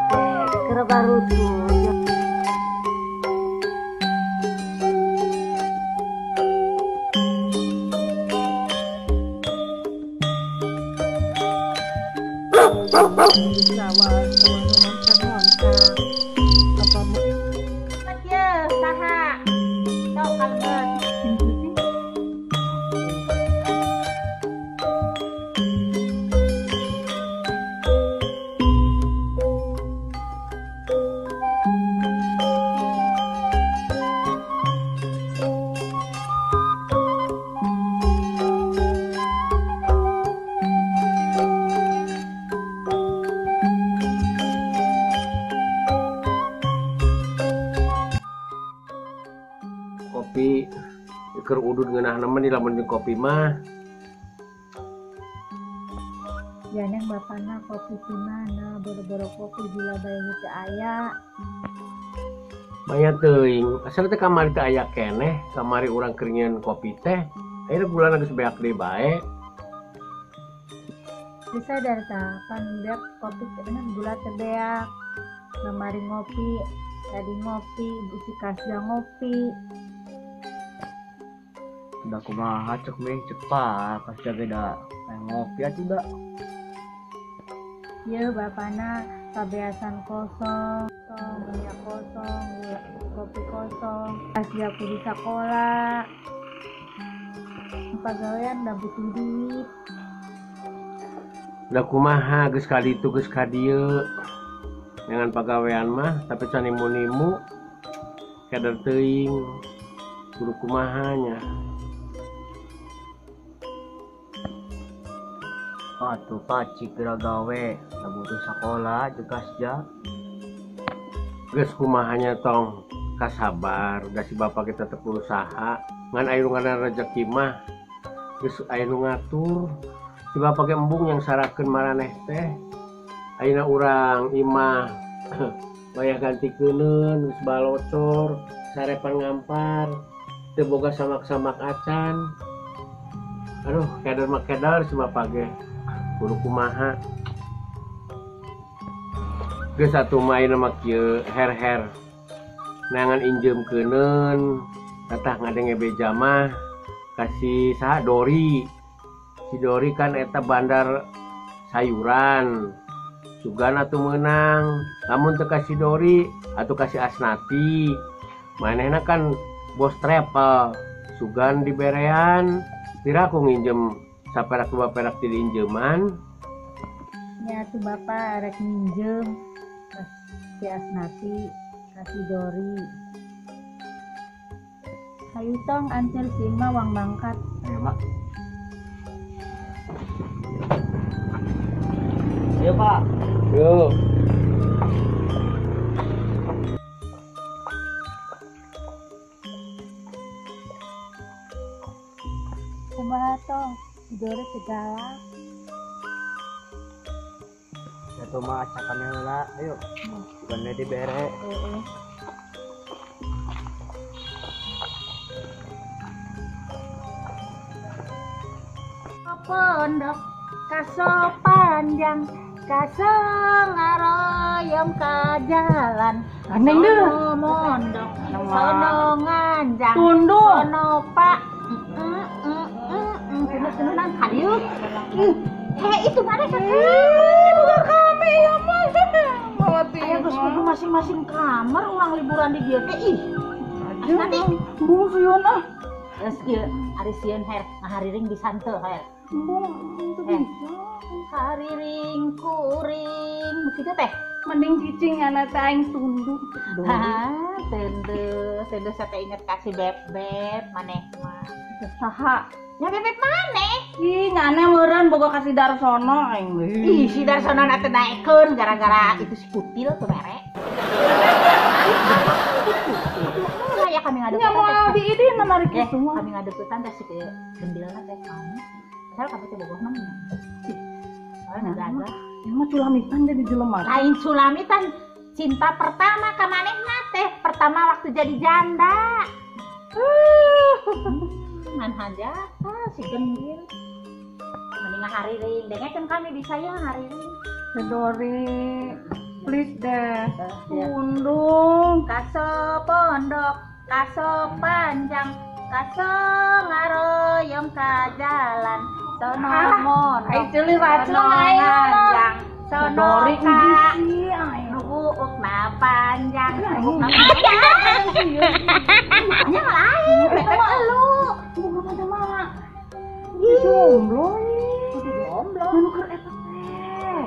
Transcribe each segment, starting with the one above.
teh keur barutu. Kopi keur udud ngeunah nemen di lamun jeung kopi mah. Janeng bapana kopi di mana? Boro-boro kopi gula bae teu aya. Maya teuing, asal teh kamari teh aya keneh, kamari urang keur nyieun kopi teh. Ayeuna gulana geus beak deui bae. Bisa dari pan beak kopi teh bener gula teh beak. Kamari ngopi, tadi ngopi, busi kasda ngopi. Udah kumaha cek ming cepat pas beda ngopi atuh da. Ieu bapana kabiasaan kosong, minyak kosong, kopi kosong, kasda kudu sakola. Pagawean da butuh duit. Da kumaha geus ka ditu geus ka dieu. Dengan pagawean mah tapi can nimu-nimu kadar teuing kudu kumaha nya. Atuh pacik geura gawe, butuh sakola jeung kasda. Geus kumaha nya tong kasabar, da si bapa kita teu usaha, ngan aya nu ngaranna rezeki mah geus aya nu ngatur. Si bapa ge embung yang sarakeun maraneh teh. Ayeuna urang imah wayah gantikeun geus balocor, sarepan ngampar, teu boga samak-samak acan. Aduh, kedar mah kedar si bapa ge. Kudu kumaha. Geus atuh mah ayeuna mah kieu her-her. Neangan injeumkeuneun, tatah ngadenge beja mah kasih saha Dori. Si Dori kan eta bandar sayuran. Sugan atuh meunang. Lamun teu kasih Dori atuh kasih Asnati. Manehna kan bos travel. Sugan diberean. Pira aku nginjem saperak dua perak di injeman. Ya tuh bapak rek minjem si Asnati kasih Dori. Hayu tong ancer si Ma wang mangkat. Ayo mak. Ayo pak. Yo. Kumaha tong Dori segala. Atuh mah acakan heula, ayo. Bukannya dibere. Pondok kaso panjang kaso ngaroyom ka jalan Aneh deh. sono mondok sono nganjang Tunduk. sono pak tenan hadiu itu mana Bukan kami ya mah. Mawati. ayo geus kudu masing-masing kamar ulang liburan di dieu teh ih nanti Bung sieun ah. geus kieu ari sieun her ngahariring di santeu her Bung itu bisa. hariring kuring begitu teh Mending cicing anak teh aing tunduk. hah tende sate inget kasih beb maneh mah Saha? ya bebek maneh Ih, ngane meureun boga kasih Darsono aing we. ih si Darsono na teh naekeun gara-gara itu si kutil tuh mere ya kami Nya moal di idin mari eh kitu mah. kami ngadeukeutan teh si gendilna teh kami asal kami teh bogoh nang soalnya daga Ieu mah culamitan jadi jelema. lain sulamitan cinta pertama ka manehna teh pertama waktu jadi janda ngan hanjata si gendil mending ngahariring dengekeun kami bisa ya ngahariring Dori please deh. Undung. Kaso pondok, kaso panjang, kaso ngaroyong ka jalan. Sono mondok, Ai ceuli racun sono aing. nganjang, sono Dori ka sih aing. nubuuk na panjang, nubuuk na panjang. Makanya lain, sama elu. Bukan ada mah. Ih, Jomblo nih. kudu jomblo. Anu keur eta teh.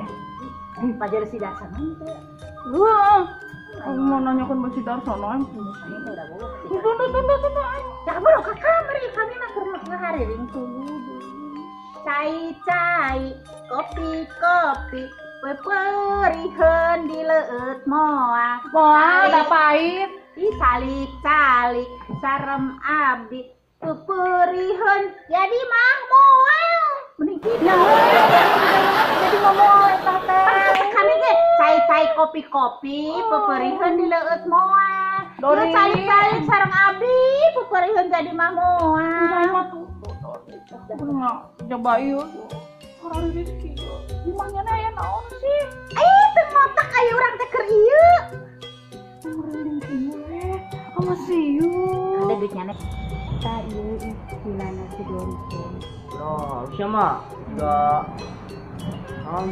Pajar si dasar nanti. Wah. Aku mau nanyakan Mbak Sidarsono aing. Ini udah bobo. Tunda aing. Ya bro, ke kamar ya kami mah keur ngahariring tuludu. Cai-cai, kopi-kopi, peperiheun di leueut moal. Wah, ada pahit. Ih calik-calik, sarem abdi, peperiheun jadi mah moal. Mending kita. Jadi ngomong eta teh. Kami ge cai-cai kopi-kopi, peperiheun di leueut moal. Dori. Calik-calik sareng abdi, peperiheun jadi mah moal. Nggak coba yuk. Orang rezeki. Gimana aya naon sih? Teu motak aya urang teh keur ieu. Merinding kieu. Ama siu. Ada duitnya nih. Kita ieu istilahna si Dorison. Ya, harusnya mah enggak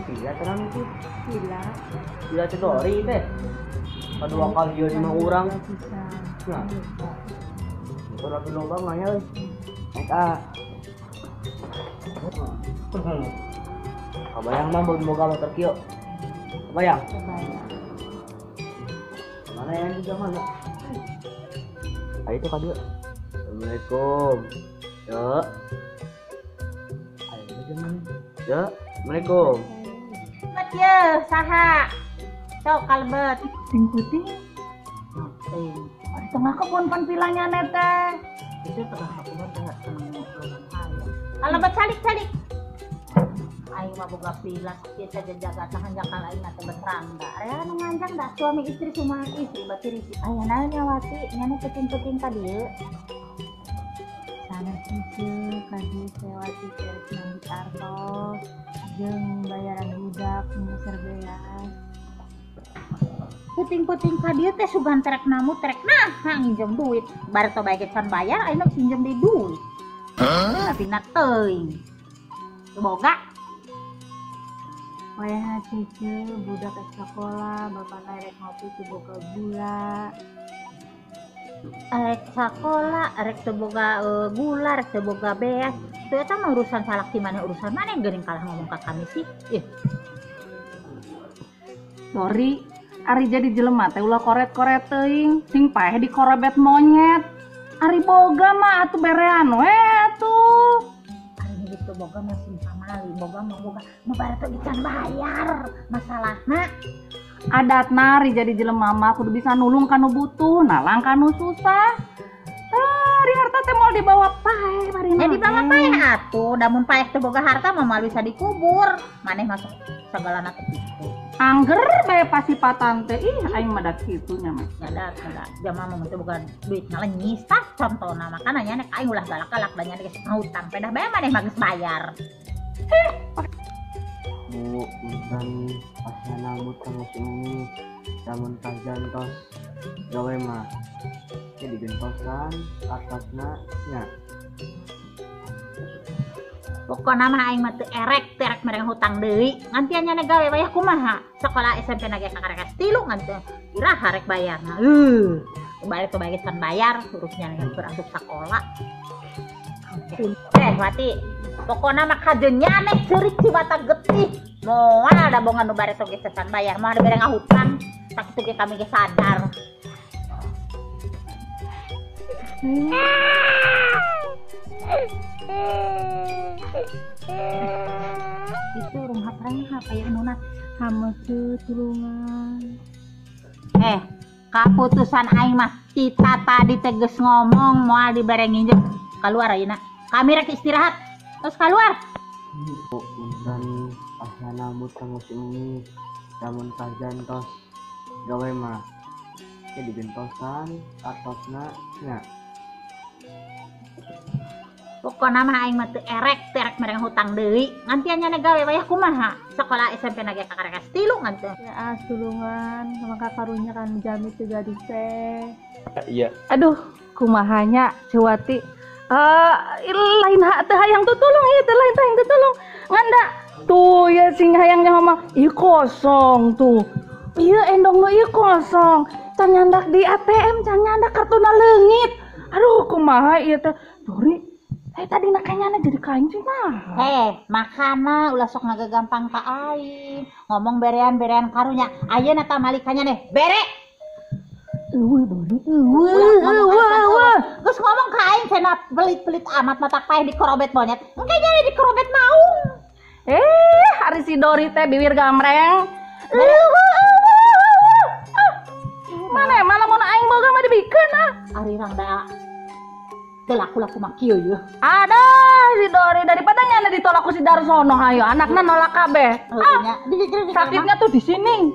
tiga terang itu. Gila. Tidak cedori teh. Kedua kali dia 5 orang. Bisa. Nah. Itu lagi lomba mah ya. Naik ah. Kabayang mah boga motor kieu. Kabayang. Kebayang. Mana yang di mana? Ayo tuh kadieu. Assalamualaikum. Ya. Ayo jaman. Ya. Assalamualaikum. Mat ye, saha? Sok kalbet. Sing putih. Ting. Di tengah kebun panpilanya teh. Itu tengah kebun tengah kalbet calik-calik. Aing mah boga pilas kita jaga tahan jakal aing teh berangga. Aya nu nganjang da suami istri kumaha istri bati risik. Ayeuna nyawati nyana penting-penting ka dieu. Sana cicil ka dieu sewati keur nang tartos jeung bayaran budak nu serbeas. Puting-puting ka dieu teh sugan terek namu terek nah nginjem duit. Bar teu bae can bayar ayeuna pinjem di duit. Tapi na teuing. Teu boga. Wayah cicil budak sekolah, bapak rek ngopi teu boga gula. Rek sakola, rek teu boga gula, rek teu boga beas. Teu eta mah urusan salaki maneh urusan maneh geuning kalah ngomong ka kami sih. Ih, Sorry, ari jadi jelema teh ulah koret-koret teuing, sing paeh dikorebet monyet. Ari boga mah atuh berean we atuh. ari gitu boga masih pamali, boga mah boga mabara teu dican bayar. Masalahna Adatna ari jadi jelema mah kudu bisa nulung kanu butuh, nalang kanu susah. Ari harta teh moal dibawa paeh bari ya di bawah paeh atuh, damun paeh teu boga harta mah moal bisa dikubur. Maneh masuk sagalana teh kitu. Angger bae pasipatan teh ih aing mah da kitu nya mah. Ada jamaah mah teu boga duit ngalenyis tah contohna makana nya nek aing ulah galak-galak da nya geus ngutang pedah bae maneh mah geus bayar. Bu, punten pasana mutang ini namun kajantos gawe mah jadi gentosan atasna nya. Pokona mah aing mah teu erek mereng hutang deui. Ngantian nya gawe wayah kumaha? Sekolah SMP na ge kakarek 3 ngan teu iraha rek bayarna. Balik ke bagi can bayar urusnya nih berasuk sekolah. Wati. Pokona mah kajeun nyaneh ceurik cibata getih. Moal ada bongan nu bare teu ge can bayar, mah ada bere ngahutang. Sakitu ge kami ge sadar. Itu urang haprang kayak nuna hameukeut tulungan. Kaputusan aing mah kita tadi teh geus ngomong moal dibere nginjem keluar ayeuna. Kami rek istirahat. Terus keluar. Bu, punten pasana mutang ini namun kajantos gawe mah jadi gentosan atasna nya. Pokokna mah aing mah teu erek mereng hutang deui. Ngantian nya gawe wayah kumaha? Sekolah SMP nage kakarek tilu ngan teu. Ya tulungan sama kakarunya kan jami teu gadis teh. Iya. Aduh, kumahanya Cewati. Lain hak teh hayang tutulung ieu teh lain teh hayang tutulung. Nganda tuh ya sing hayangnya ngomong, "Ieu kosong tuh." Ieu endong nu ieu kosong. Can nyandak di ATM, can nyandak kartuna leungit. Aduh, kumaha ieu teh? Dori tadi nakanya jadi kancing mah. Makana ulah sok ngagampang ka aing. Ngomong berean karunya. Ayeuna tah malikanya deh. Bere. Dori. Geus ngomong ka aing cenah pelit-pelit amat mata paeh di korobet monyet. Engke jadi di korobet maung. Hari si Dori teh bibir gamreng. Mana mau aing boga mah dibikeun ah. Ari rangda teu laku-laku mah kieu yeuh. Ada si Dori daripada nyana ditolak ku si Darsono hayo anakna nolak kabeh. Sakitnya tuh di sini.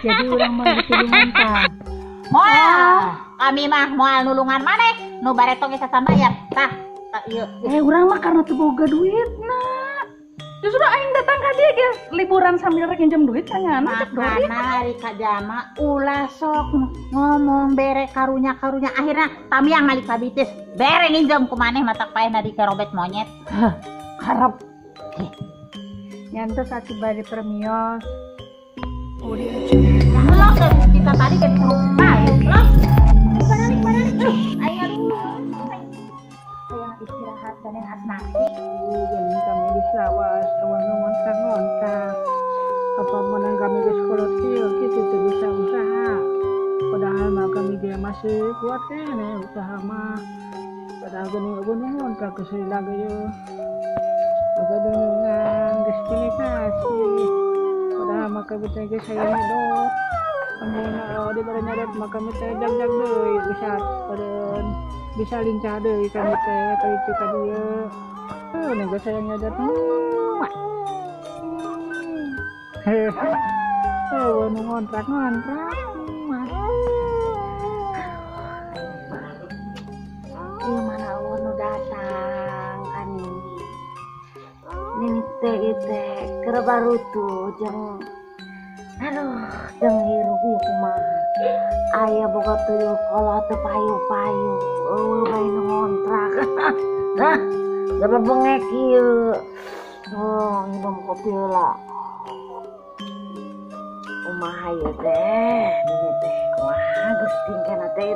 Jadi urang mau ditulungan tah. Moal, kami mah moal nulungan maneh nu baretong geus sasambayar. Tah ieu. Urang mah karena teu boga duitna. Justru aing datang ka dieu geus liburan sambil rek nginjem duit canyana cek Dori. Makana ari ka jama ulah sok ngomong bere karunya akhirnya tamiang malik kabitis. Bere nginjem ku maneh mata paehna di kerobet monyet. Harap. Nyantos atuh bari premios. Nah, kita tadi kan terus baik loh. Balik. Aing aduh. Sayang istirahat dan asnati. Jadi kami di Sawas, awan ngontrak. Apa menang kami ke sekolah kieu kitu teu bisa usaha. Padahal mah kami dia masih kuat kene usaha mah. Padahal geuning gunung ngontrak ke Sri Lanka yeuh. Aga dengan geus pilih kasih. Padahal mah kami teh geus saya nyedot. Amun di bareng nyedot mah kami teh jag-jag deui bisa padeun. Bisa lincah deui kami teh kalitu ka dieu. Nego saya nyedot. Ngontrak. Gimana Allah nu datang kan ini teh keur barutu jeung hirup ieu kumaha aya boga tuyul kolot teu payu-payu eueuh bae nu ngontrak nah da bengek ieu minum kopi heula kumaha ieu teh ini teh kumaha geus tingkana teh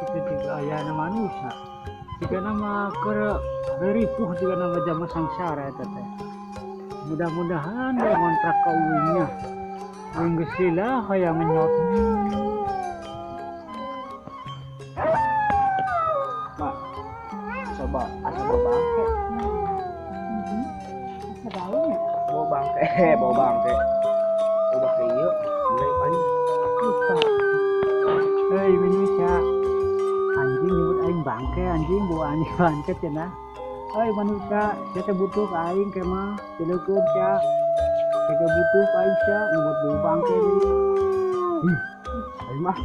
Itu juga ayana manusia. Jika nama ripuh jika nama jama sangsara eta teh. Mudah-mudahan dia ngontrak ka uwingnya. Uwing geus lila hayang menyot. Mak, coba asa bangke. Asa daun ya? Bawa bangke. Udah ke ieu, mulai paling kita. Hei manusia, anjing nyebut aing bangke, anjing bawa anjing bangke cenah. Hei manusia, saya teh butuh ka aing ke mah, cileukeun sia. Saya butuh ka aing sia, nyebut bawa bangke deui. Aing mah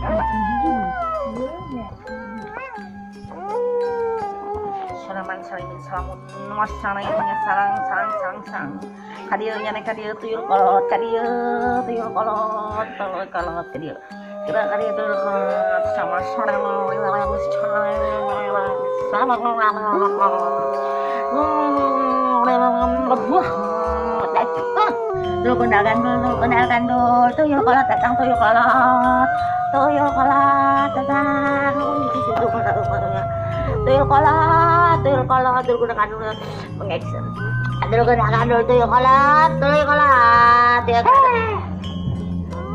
Salaman salimin salamun wassalamunya sarang kadieu nya kadieu tuyul kolot kadieu tuyul kolot kadieu kira kadieu tuyul kolot sama sarang sama dulu kendalkan dulu tuyul kolot datang tuyul kolot datang tuyul kolot dulu gunakan dulu mengeksen dulu gunakan dulu tuyul kolot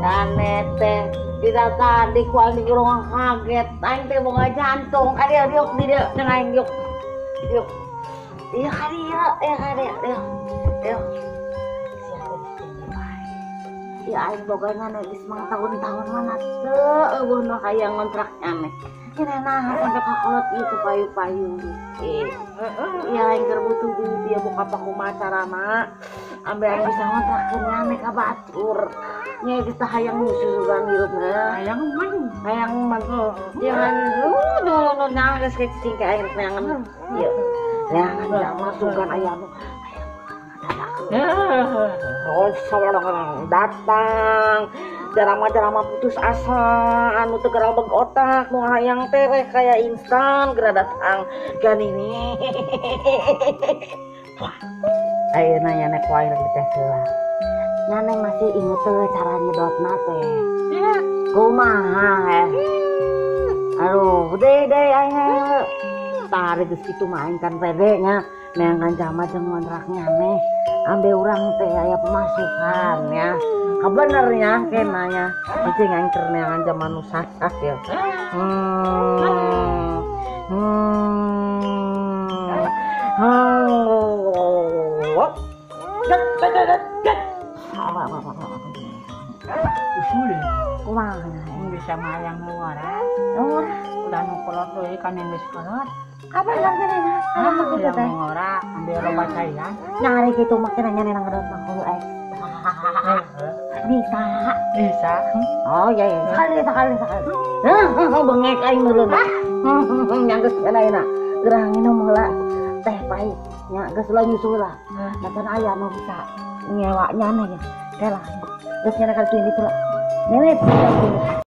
dan nete tidak tadi kual di ruang kaget aing teh boga jantung dia diuk di dia dengan aing diuk iya kadieu ya aing bogana geus mang tahun-tahun mana teu eueuh nu hayang ngontrak aneh kira nah sampai kakolot itu payu-payu. Iya yang terbutuh duit dia buka paku macarana. Ambil yang bisa ngontrakkeunnya mereka batur. Nya kita hayang musuh hirupna. Hayang man tuh. Jangan nu nangis ke cicing ke air neangan. Ieu. Neangan jangan masukkan aya nu. Oh, sabarang datang. Jarang-jarang putus asa anu teu gerak beg otak nu hayang teh kayak instan geura datang kan ini. Wah. Ayeuna nya nek wae lagi teh heula. Nya neng masih inget teh cara nyedotna teh. Kumaha aduh deh ayeuna. Tah geus kitu main kan pede nya neangan jama jeung kontraknya neh. Ambe urang teh aya pemasukan ya. Benernya kenanya cicing angker neangan zaman nu sasah ya. Usul Kumaha bisa mayang luar. Luar Udah nu kolot deui kan yang geus kolot. apa yang kenena? Apa kitu teh? Ngora ambil loba cairan. Nyari kitu mah kenanya nenang ngadot mah kudu bisa. Bisa. Oh iya iya. Sekali. Bengek aing meureun. Nya geus kenana. Gerang minum heula teh pahit. Nya geus lah nyusul lah. Macan aya nu bisa nyewa nya nih. Teh lah. Geus nya ka tuin itu lah. Nenek